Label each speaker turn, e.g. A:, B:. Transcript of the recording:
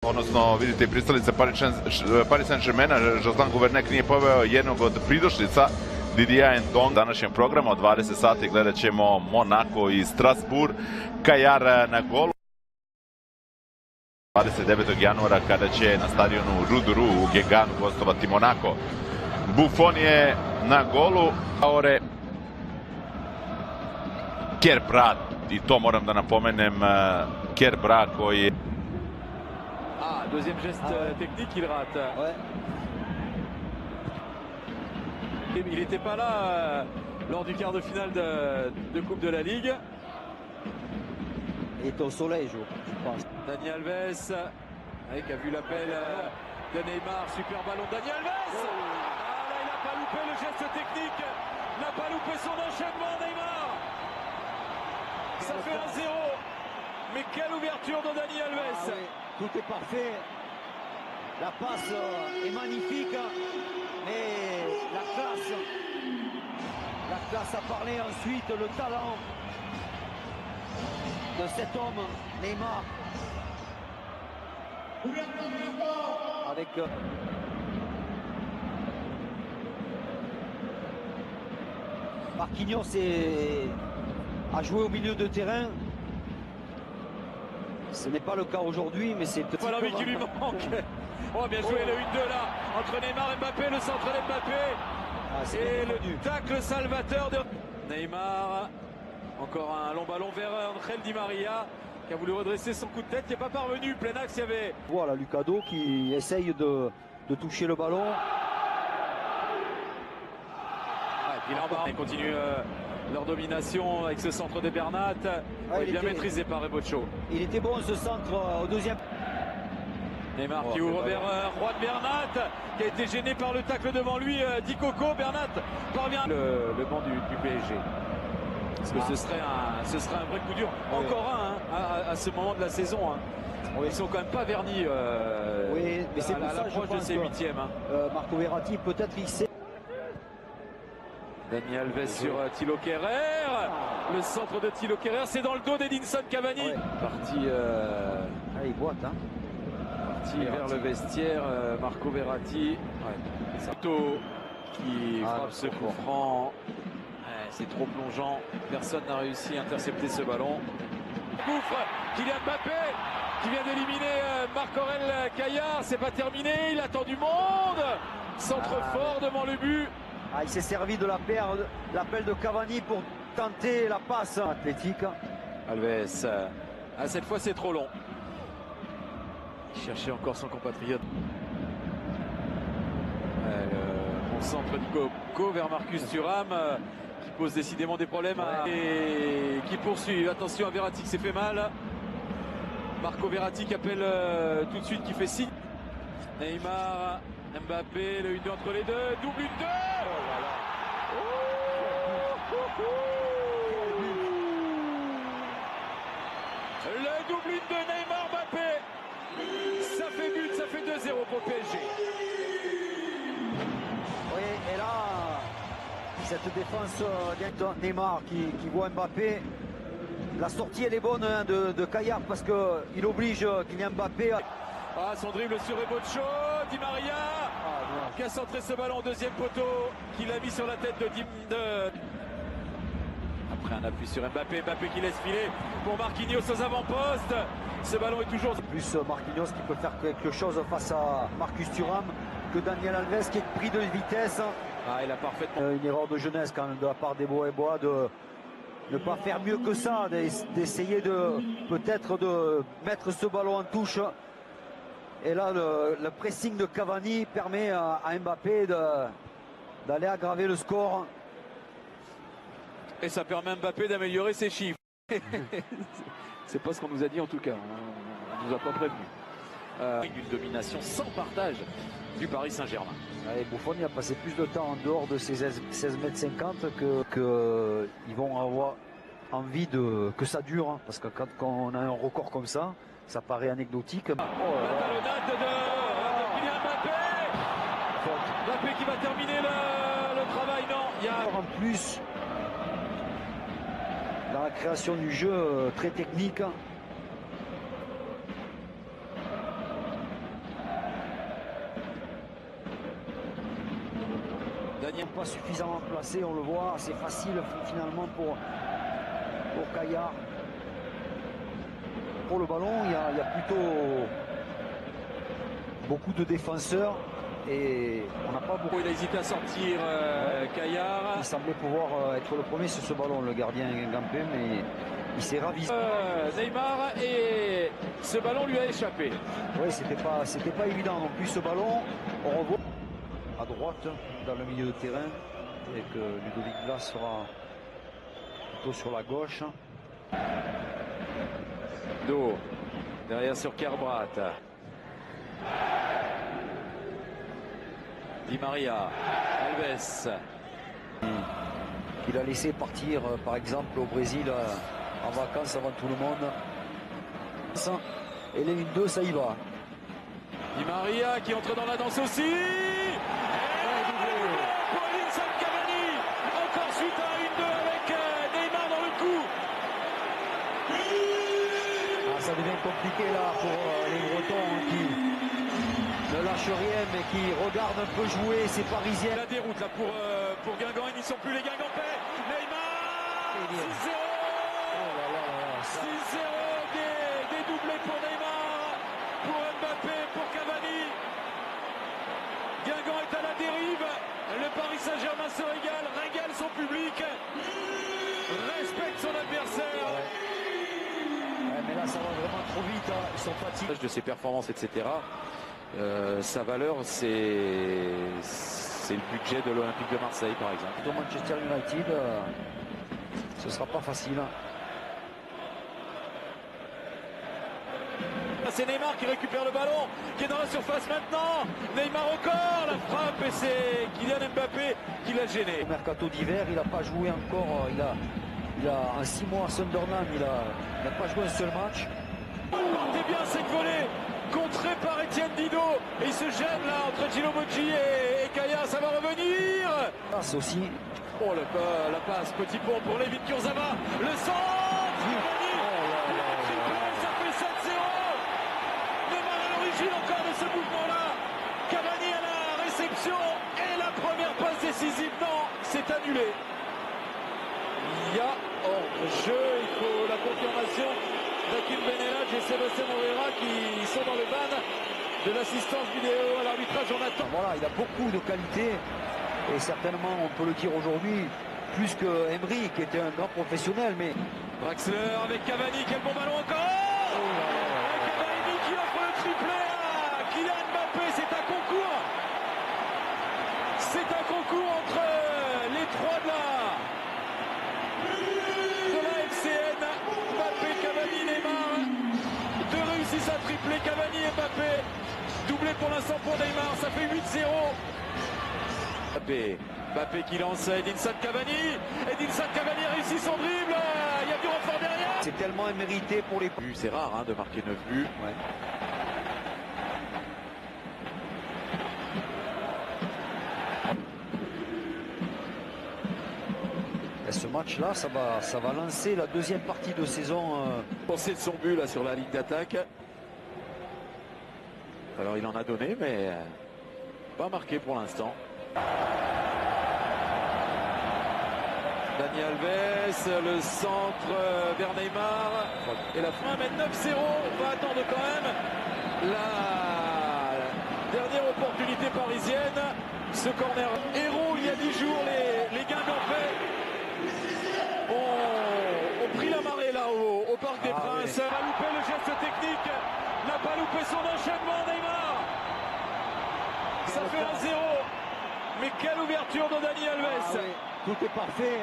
A: Odnosno, vidite, pristalice Paris Saint-Germaina, Joslan Guvernek nije poveo jednog od pridošlica, Didier Ndong. Današnjem programu od 20 sati gledat ćemo Monaco i Strasbourg, Kajar na golu. 29. januara kada će na stadionu Ruduru u Geganu gostovati Monaco. Buffon je na golu, Aore Kerbrat, i to moram da napomenem, Kerbrat koji je...
B: Deuxième geste technique, il rate.
C: Ouais.
B: Il n'était pas là lors du quart de finale de Coupe de la Ligue.
C: Il est au soleil, je pense.
B: Dani Alves, qui a vu l'appel de Neymar. Super ballon de Dani Alves. Là, il n'a pas loupé le geste technique. Il n'a pas loupé son enchaînement, Neymar. Ça fait 1-0. Mais quelle ouverture de Dani Alves.
C: Ah, oui. Tout est parfait. La passe est magnifique. Mais la classe a parlé ensuite, le talent de cet homme, Neymar. Avec Marquinhos a joué au milieu de terrain. Ce n'est pas le cas aujourd'hui, mais c'est peut-être...
B: Voilà, lui qui lui manque. Oh, bien joué, le 1-2 là, entre Neymar et Mbappé, le centre d'Mbappé. Et le tacle salvateur de Neymar. Encore un long ballon vers Angel Di Maria, qui a voulu redresser son coup de tête, qui n'est pas parvenu. Plein axe, il y avait...
C: Voilà, Lucado qui essaye de toucher le ballon.
B: Et puis là, ils continuent leur domination avec ce centre de Bernat. Il bien maîtrisé par Reboccio.
C: Il était bon ce centre au deuxième.
B: Neymar qui ouvre vers Juan Bernat, qui a été gêné par le tacle devant lui. Di Coco, Bernat parvient le banc du PSG. Parce que ce serait un vrai coup dur. Encore un à ce moment de la saison. Oui. Ils sont quand même pas vernis
C: oui, mais c'est pour ça, je pense,
B: de ces huitièmes.
C: Marco Verratti, peut-être il sait.
B: Dani Alves sur Thilo Kehrer. Le centre de Thilo Kehrer, c'est dans le dos d'Edinson Cavani. Ouais. Parti,
C: il boite, hein.
B: Parti vers le vestiaire, Marco Verratti. Ouais. Sato qui frappe ce coup franc. Ouais, c'est trop plongeant. Personne n'a réussi à intercepter ce ballon. Gouffre, Kylian Mbappé qui vient d'éliminer Marc-Aurèle Caillard. C'est pas terminé, il attend du monde. Centre fort devant le but.
C: Il s'est servi de l'appel de Cavani pour tenter la passe athlétique.
B: Alves, cette fois c'est trop long. Il cherchait encore son compatriote. On centre Nico vers Marcus Thuram, qui pose décidément des problèmes et qui poursuit. Attention à Verratti qui s'est fait mal. Marco Verratti qui appelle tout de suite, qui fait signe. Neymar, Mbappé, le 1-2 entre les deux, double 1-2. Le double 1 de Neymar Mbappé. Ça fait but, ça fait 2-0 pour PSG.
C: Oui, et là, cette défense Neymar qui voit Mbappé. La sortie elle est bonne de Caillard parce qu'il oblige Kylian Mbappé.
B: Son dribble sur Reboccio, Di Maria qui a centré ce ballon au deuxième poteau, qu'il a mis sur la tête de Après un appui sur Mbappé, Mbappé qui laisse filer pour Marquinhos aux avant-postes. Ce ballon est toujours...
C: Plus Marquinhos qui peut faire quelque chose face à Marcus Thuram que Daniel Alves qui est pris de vitesse.
B: Il a parfaitement...
C: Une erreur de jeunesse quand même de la part des Bois de ne pas faire mieux que ça, d'essayer peut-être de mettre ce ballon en touche. Et là, le pressing de Cavani permet à Mbappé d'aller aggraver le score.
B: Et ça permet à Mbappé d'améliorer ses chiffres. C'est pas ce qu'on nous a dit en tout cas. On nous a pas prévenu. Une domination sans partage du Paris Saint-Germain.
C: Buffon a passé plus de temps en dehors de ses 16,50 m qu'ils vont avoir envie que ça dure. Parce que quand on a un record comme ça, ça paraît anecdotique.
B: La talonnade de Kylian Mbappé. Mbappé qui va terminer le travail. Non, il y a...
C: En plus, dans la création du jeu très technique.
B: Daniel.
C: Pas suffisamment placé, on le voit, c'est facile finalement pour Caillard. Pour le ballon, il y a plutôt beaucoup de défenseurs et on n'a pas beaucoup.
B: Il a hésité à sortir Caillard.
C: Il semblait pouvoir être le premier sur ce ballon, le gardien Ngampé, mais il s'est ravisé.
B: Neymar, et ce ballon lui a échappé.
C: Oui, c'était pas évident non plus ce ballon. On revoit à droite dans le milieu de terrain et que Ludovic Blas sera plutôt sur la gauche.
B: Do derrière sur Kerbrat. Di Maria, Alves.
C: Il a laissé partir par exemple au Brésil en vacances avant tout le monde. Et les 1-2, ça y va.
B: Di Maria qui entre dans la danse aussi. Pour Edinson Cavani. Encore suite à 1-2 avec Neymar dans le coup.
C: Ça devient compliqué là pour les Bretons qui ne lâchent rien mais qui regardent un peu jouer ces Parisiens.
B: La déroute là pour Guingamp, ils n'y sont plus les Guingampais. Neymar 6-0. 6-0 des doublés pour Neymar, pour Mbappé, pour Cavani. Guingamp est à la dérive. Le Paris Saint-Germain se régale son public, respecte son adversaire.
C: Mais là ça va vraiment trop vite, hein. Ils sont fatigués.
B: De ses performances, etc. Sa valeur, c'est le budget de l'Olympique de Marseille, par exemple.
C: Pour Manchester United, ce ne sera pas facile.
B: C'est Neymar qui récupère le ballon, qui est dans la surface maintenant. Neymar encore, la frappe, et c'est Kylian Mbappé qui l'a gêné.
C: Au mercato d'hiver, il n'a pas joué encore. Il a en 6 mois à Sunderland, il n'a pas joué un seul match.
B: Partez bien cette volée, contrée par Etienne Didot. Et il se gêne là entre Gino Moggi et Kaya, ça va revenir.
C: Passe aussi.
B: Oh la passe, petit pont pour Levin Kurzawa. Le centre, ça fait 7-0. Neymar à l'origine encore de ce mouvement-là. Cavani à la réception et la première passe décisive. Non, c'est annulé. Il y a hors-jeu, il faut la confirmation d'Akim Benelage et Sébastien Moreira qui sont dans le ban de l'assistance vidéo à l'arbitrage. On attend.
C: Voilà, il a beaucoup de qualité et certainement, on peut le dire aujourd'hui, plus que Emery qui était un grand professionnel. Mais
B: Draxler avec Cavani, quel bon ballon encore. Cavani qui offre le triplé à Kylian Mbappé, c'est un concours. C'est un concours entre les trois de la FCN. Mbappé, Cavani, Neymar. Deux réussissent à tripler, Cavani et Mbappé. Doublé pour l'instant pour Neymar, ça fait 8-0. Mbappé qui lance Edinson Cavani. Edinson Cavani a réussi son dribble. Il y a du renfort derrière.
C: c'est tellement immérité pour les buts.
B: C'est rare de marquer 9 buts.
C: Ouais. Et ce match-là, ça va lancer la deuxième partie de saison.
B: Pensez de son but là sur la ligne d'attaque. Alors il en a donné, mais pas marqué pour l'instant. Dani Alves, le centre vers Neymar. Et la fin mène 9-0. On va attendre quand même la dernière opportunité parisienne. Ce corner héros il y a 10 jours, les Guingampais ont pris la marée là au Parc des Princes.
C: Oui.
B: N'a pas loupé le geste technique, n'a pas loupé son enchaînement Neymar. Ça fait 1-0. Mais quelle ouverture de Dani Alves.
C: Ah oui, tout est parfait.